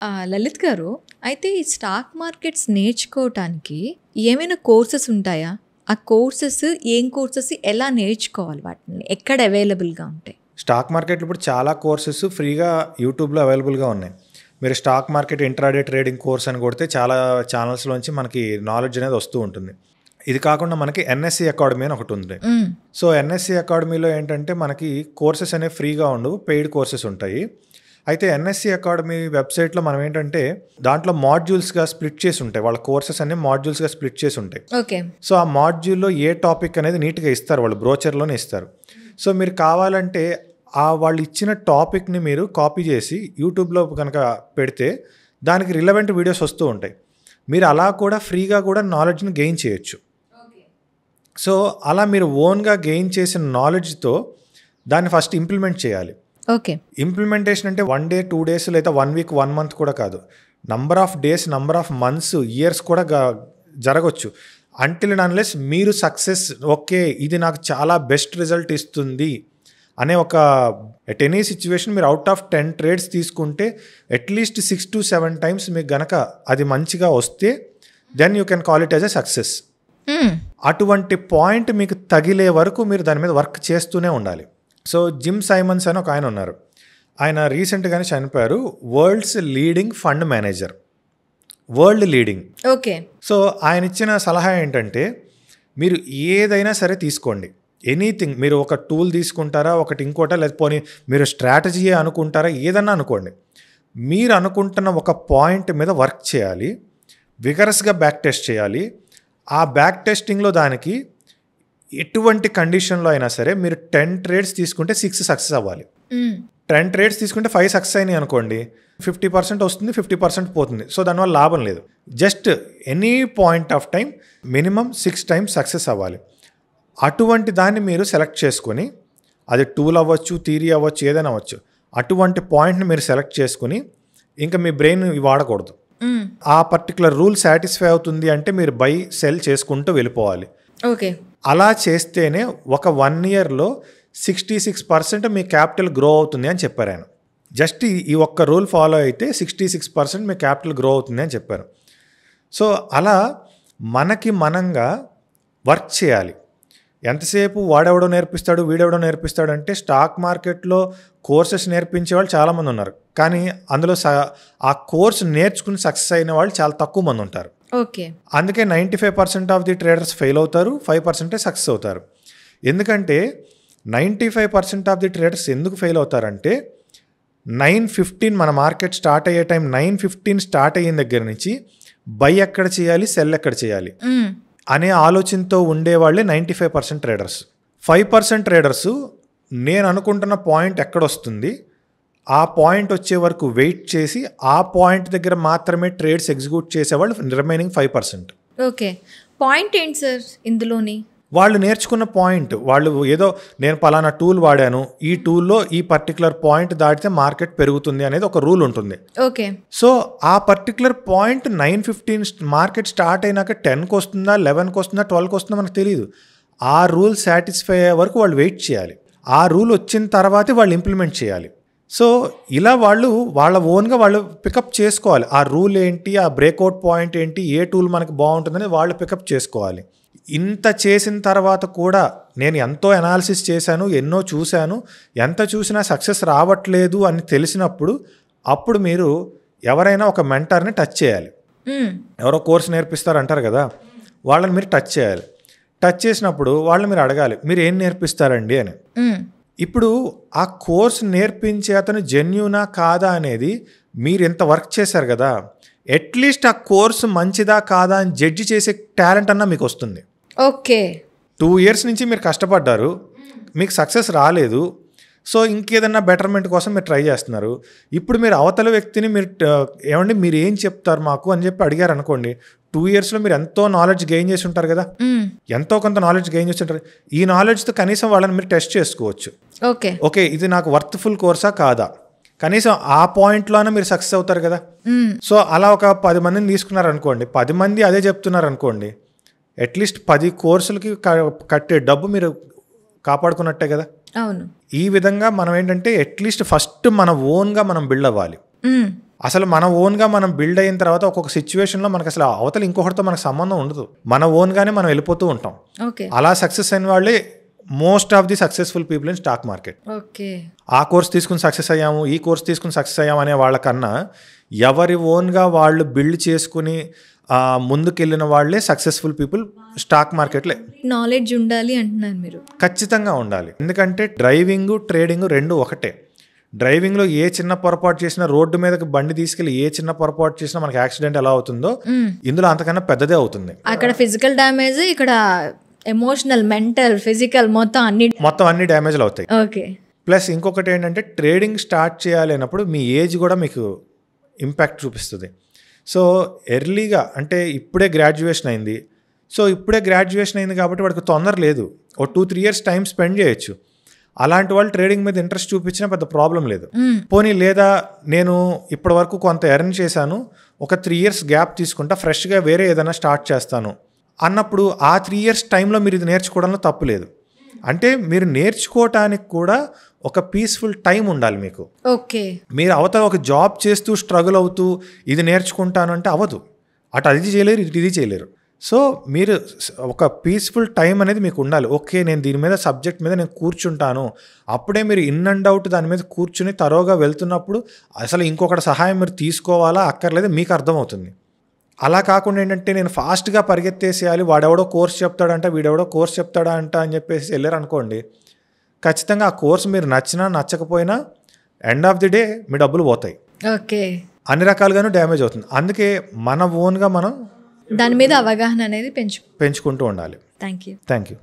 లలిత్ గారు, అయితే ఈ స్టాక్ మార్కెట్స్ నేర్చుకోవటానికి ఏమైనా కోర్సెస్ ఉంటాయా? ఆ కోర్సెస్ ఏం కోర్సెస్? ఎలా నేర్చుకోవాలి వాటిని? ఎక్కడ అవైలబుల్‌గా ఉంటాయి? స్టాక్ మార్కెట్లో ఇప్పుడు చాలా కోర్సెస్ ఫ్రీగా యూట్యూబ్లో అవైలబుల్గా ఉన్నాయి. మీరు stock market intraday trading course అని కొడితే చాలా ఛానల్స్లోంచి మనకి నాలెడ్జ్ అనేది వస్తూ ఉంటుంది. ఇది కాకుండా మనకి ఎన్ఎస్సి అకాడమీ అని ఒకటి ఉంది. సో ఎన్ఎస్సి అకాడమీలో ఏంటంటే మనకి కోర్సెస్ అనేవి ఫ్రీగా ఉండవు, పెయిడ్ కోర్సెస్ ఉంటాయి. అయితే ఎన్ఎస్సి అకాడమీ వెబ్సైట్లో మనం ఏంటంటే దాంట్లో మాడ్యూల్స్గా స్ప్లిట్ చేసి ఉంటాయి. వాళ్ళ కోర్సెస్ అన్ని మాడ్యూల్స్గా స్ప్లిట్ చేసి ఉంటాయి. ఓకే. సో ఆ మాడ్యూల్లో ఏ టాపిక్ అనేది నీట్గా ఇస్తారు, వాళ్ళు బ్రోచర్లోనే ఇస్తారు. సో మీరు కావాలంటే వాళ్ళు ఇచ్చిన టాపిక్ని మీరు కాపీ చేసి యూట్యూబ్లో కనుక పెడితే దానికి రిలవెంట్ వీడియోస్ వస్తూ ఉంటాయి. మీరు అలా కూడా ఫ్రీగా కూడా నాలెడ్జ్ని గెయిన్ చేయొచ్చు. సో అలా మీరు ఓన్గా గెయిన్ చేసిన నాలెడ్జ్తో దాన్ని ఫస్ట్ ఇంప్లిమెంట్ చేయాలి. ఓకే. ఇంప్లిమెంటేషన్ అంటే 1 day 2 days లేదా 1 week 1 month కూడా కాదు. Number of days, number of months, years కూడా జరగవచ్చు. అంటిల్ అండ్ అన్లెస్ మీరు సక్సెస్, ఓకే ఇది నాకు చాలా బెస్ట్ రిజల్ట్ ఇస్తుంది అనే ఒక ఎట్ ఎనీ సిచ్యువేషన్ మీరు అవుట్ ఆఫ్ 10 trades తీసుకుంటే అట్లీస్ట్ 6 to 7 times మీకు గనక అది మంచిగా వస్తే then you can call it as a success. అటువంటి పాయింట్ మీకు తగిలే వరకు మీరు దాని మీద వర్క్ చేస్తూనే ఉండాలి. సో జిమ్ సైమన్స్ అని ఒక ఆయన ఉన్నారు. ఆయన రీసెంట్గానే చనిపోయారు. World's leading fund manager, world leading. Okay. So ఆయన ఇచ్చిన సలహా ఏంటంటే మీరు ఏదైనా సరే తీసుకోండి, ఎనీథింగ్. మీరు ఒక టూల్ తీసుకుంటారా, ఒకటి ఇంకోట, లేకపోతే మీరు స్ట్రాటజీయే అనుకుంటారా, ఏదన్నా అనుకోండి. మీరు అనుకుంటున్న ఒక పాయింట్ మీద వర్క్ చేయాలి, విగరస్గా బ్యాక్ టెస్ట్ చేయాలి. ఆ బ్యాక్ టెస్టింగ్లో దానికి ఎటువంటి కండిషన్లో అయినా సరే మీరు 10 trades తీసుకుంటే 6 సక్సెస్ అవ్వాలి. 10 trades తీసుకుంటే 5 సక్సెస్ అయినాయి అనుకోండి, 50% వస్తుంది, 50% పోతుంది. సో దానివల్ల లాభం లేదు. Just any point of time minimum 6 times success అవ్వాలి. అటువంటి దాన్ని మీరు సెలెక్ట్ చేసుకొని, అది టూల్ అవ్వచ్చు, థియరీ అవ్వచ్చు, ఏదైనా అవ్వచ్చు, అటువంటి పాయింట్ని మీరు సెలెక్ట్ చేసుకుని ఇంకా మీ బ్రెయిన్ వాడకూడదు. ఆ పర్టికులర్ రూల్ సాటిస్ఫై అవుతుంది అంటే మీరు బై సెల్ చేసుకుంటూ వెళ్ళిపోవాలి. ఓకే. అలా చేస్తేనే ఒక 1 yearలో 66% మీ క్యాపిటల్ గ్రో అవుతుంది అని చెప్పారు ఆయన. జస్ట్ ఈ ఒక్క రూల్ ఫాలో అయితే 66% మీ క్యాపిటల్ గ్రో అవుతుంది అని చెప్పారు. సో అలా మనకి మనంగా వర్క్ చేయాలి. ఎంతసేపు వాడెవడో నేర్పిస్తాడు, వీడెవడో నేర్పిస్తాడు అంటే స్టాక్ మార్కెట్లో కోర్సెస్ నేర్పించే వాళ్ళు చాలామంది ఉన్నారు. కానీ అందులో ఆ కోర్సు నేర్చుకుని సక్సెస్ అయిన వాళ్ళు చాలా తక్కువ మంది ఉంటారు. ఓకే. అందుకే 95% ఆఫ్ ది ట్రేడర్స్ ఫెయిల్ అవుతారు, 5% సక్సెస్ అవుతారు. ఎందుకంటే 95% ఆఫ్ ది ట్రేడర్స్ ఎందుకు ఫెయిల్ అవుతారంటే 9:15 మన మార్కెట్ స్టార్ట్ అయ్యే టైం 9:15 స్టార్ట్ అయిన దగ్గర నుంచి బై ఎక్కడ చేయాలి, సెల్ ఎక్కడ చేయాలి అనే ఆలోచనతో ఉండేవాళ్ళే 95% ట్రేడర్స్. 5% ట్రేడర్స్ నేను అనుకుంటున్న పాయింట్ ఎక్కడొస్తుంది, ఆ పాయింట్ వచ్చే వరకు వెయిట్ చేసి ఆ పాయింట్ దగ్గర మాత్రమే ట్రేడ్స్ ఎగ్జిక్యూట్ చేసేవాళ్ళు రిమైనింగ్ 5%. ఓకే. పాయింట్ ఏంటి సార్ ఇందులోని? వాళ్ళు నేర్చుకున్న పాయింట్, వాళ్ళు ఏదో నేను పలానా టూల్ వాడాను, ఈ టూల్లో ఈ పర్టికులర్ పాయింట్ దాటితే మార్కెట్ పెరుగుతుంది అనేది ఒక రూల్ ఉంటుంది. ఓకే. సో ఆ పర్టికులర్ పాయింట్ 9:15 మార్కెట్ స్టార్ట్ అయినాక 10కి వస్తుందా, 11కి వస్తుందా, 12కి వస్తుందా మనకు తెలియదు. ఆ రూల్ సాటిస్ఫై అయ్యే వరకు వాళ్ళు వెయిట్ చేయాలి. ఆ రూల్ వచ్చిన తర్వాతే వాళ్ళు ఇంప్లిమెంట్ చేయాలి. సో ఇలా వాళ్ళు వాళ్ళ ఓన్గా వాళ్ళు పికప్ చేసుకోవాలి. ఆ రూల్ ఏంటి, ఆ బ్రేక్అవుట్ పాయింట్ ఏంటి, ఏ టూల్ మనకి బాగుంటుందని వాళ్ళు పికప్ చేసుకోవాలి. ఇంత చేసిన తర్వాత కూడా నేను ఎంతో అనాలిసిస్ చేశాను, ఎన్నో చూశాను, ఎంత చూసినా సక్సెస్ రావట్లేదు అని తెలిసినప్పుడు అప్పుడు మీరు ఎవరైనా ఒక మెంటర్ని టచ్ చేయాలి. ఎవరో కోర్స్ నేర్పిస్తారు అంటారు కదా, వాళ్ళని మీరు టచ్ చేయాలి. టచ్ చేసినప్పుడు వాళ్ళని మీరు అడగాలి, మీరు ఏం నేర్పిస్తారండి అని. ఇప్పుడు ఆ కోర్స్ నేర్పించే అతను జెన్యూనా కాదా అనేది మీరు ఎంత వర్క్ చేశారు కదా, అట్లీస్ట్ ఆ కోర్సు మంచిదా కాదా అని జడ్జి చేసే టాలెంట్ అన్నా మీకు వస్తుంది. ఓకే. 2 years నుంచి మీరు కష్టపడ్డారు, మీకు సక్సెస్ రాలేదు. సో ఇంకేదన్నా బెటర్మెంట్ కోసం మీరు ట్రై చేస్తున్నారు. ఇప్పుడు మీరు అవతల వ్యక్తిని మీరు ఏమండి మీరు ఏం చెప్తారు మాకు అని చెప్పి అడిగారు అనుకోండి, 2 yearsలో మీరు ఎంతో నాలెడ్జ్ గెయిన్ చేసి ఉంటారు కదా, ఎంతో కొంత నాలెడ్జ్ గెయిన్ చేసి ఉంటారు. ఈ నాలెడ్జ్తో కనీసం వాళ్ళని మీరు టెస్ట్ చేసుకోవచ్చు. ఓకే ఇది నాకు వర్త్ఫుల్ కోర్సా కాదా, కనీసం ఆ పాయింట్లోనే మీరు సక్సెస్ అవుతారు కదా. సో అలా ఒక 10 మందిని తీసుకున్నారు అనుకోండి, 10 మంది అదే చెప్తున్నారు అనుకోండి, అట్లీస్ట్ 10 కోర్సులకి కట్టే డబ్బు మీరు కాపాడుకున్నట్టే కదా. అవును. ఈ విధంగా మనం ఏంటంటే అట్లీస్ట్ ఫస్ట్ మన ఓన్గా మనం బిల్డ్ అవ్వాలి. అసలు మన ఓన్గా మనం బిల్డ్ అయిన తర్వాత ఒక్కొక్క సిచ్యువేషన్లో మనకు అసలు అవతల ఇంకొకరితో మనకు సంబంధం ఉండదు, మన ఓన్గానే మనం వెళ్ళిపోతూ ఉంటాం. ఓకే. అలా సక్సెస్ అయిన వాళ్ళే most of the successful people in stock market. Okay. ఆ కోర్స్ తీసుకుని సక్సెస్ అయ్యాము, ఈ కోర్స్ తీసుకుని సక్సెస్ అయ్యాము అనే వాళ్ళకన్నా ఎవరి ఓన్గా వాళ్ళు బిల్డ్ చేసుకుని ముందుకెళ్ళిన వాళ్ళే సక్సెస్ఫుల్ పీపుల్ స్టాక్ మార్కెట్లో. నాలెడ్జ్ ఉండాలి అంటున్నారు మీరు. ఖచ్చితంగా ఉండాలి. ఎందుకంటే డ్రైవింగ్ ట్రేడింగ్ రెండు ఒకటే. డ్రైవింగ్లో ఏ చిన్న పొరపాటు చేసినా, రోడ్డు మీదకి బండి తీసుకెళ్ళి ఏ చిన్న పొరపాటు చేసినా మనకి యాక్సిడెంట్ ఎలా అవుతుందో ఇందులో అంతకన్నా పెద్దదే అవుతుంది. అక్కడ ఫిజికల్ డ్యామేజ్, ఇక్కడ ఎమోషనల్, మెంటల్, ఫిజికల్ మొత్తం అన్ని డ్యామేజ్లు అవుతాయి. ఓకే. ప్లస్ ఇంకొకటి ఏంటంటే ట్రేడింగ్ స్టార్ట్ చేయాలి అన్నప్పుడు మీ ఏజ్ కూడా మీకు ఇంపాక్ట్ చూపిస్తుంది. సో ఎర్లీగా అంటే ఇప్పుడే గ్రాడ్యుయేషన్ అయింది, కాబట్టి వాడికి తొందర లేదు, ఓ 2-3 years టైం స్పెండ్ చేయొచ్చు. అలాంటి వాళ్ళు ట్రేడింగ్ మీద ఇంట్రెస్ట్ చూపించినా పెద్ద ప్రాబ్లం లేదు. పోనీ లేదా నేను ఇప్పటి వరకు కొంత ఎర్న్ చేశాను, ఒక 3 years గ్యాప్ తీసుకుంటా, ఫ్రెష్గా వేరే ఏదైనా స్టార్ట్ చేస్తాను అన్నప్పుడు ఆ 3 years టైంలో మీరు ఇది నేర్చుకోవడంలో తప్పు లేదు. అంటే మీరు నేర్చుకోవటానికి కూడా ఒక పీస్ఫుల్ టైం ఉండాలి మీకు. ఓకే. మీరు అవతల ఒక జాబ్ చేస్తూ స్ట్రగుల్ అవుతూ ఇది నేర్చుకుంటాను అంటే అవ్వదు. అటు అది చేయలేరు, ఇది చేయలేరు. సో మీరు ఒక పీస్ఫుల్ టైం అనేది మీకు ఉండాలి. ఓకే, నేను దీని మీద సబ్జెక్ట్ మీద నేను కూర్చుంటాను, అప్పుడే మీరు ఇన్ అండ్ అవుట్ దాని మీద కూర్చుని తరోగా వెళ్తున్నప్పుడు అసలు ఇంకొకటి సహాయం మీరు తీసుకోవాలా అక్కర్లేదు మీకు అర్థమవుతుంది. అలా కాకుండా ఏంటంటే నేను ఫాస్ట్గా పరిగెత్తేసేయాలి, వాడెవడో కోర్స్ చెప్తాడంట, వీడెవడో కోర్స్ చెప్తాడంట అని చెప్పేసి వెళ్ళారు అనుకోండి, ఖచ్చితంగా ఆ కోర్స్ మీరు నచ్చినా నచ్చకపోయినా ఎండ్ ఆఫ్ ది డే మీ డబ్బులు పోతాయి. ఓకే. అన్ని రకాలుగాను డ్యామేజ్ అవుతుంది. అందుకే మన ఓన్గా మనం దాని మీద అవగాహన అనేది పెంచుకుంటూ ఉండాలి. Thank you. Thank you.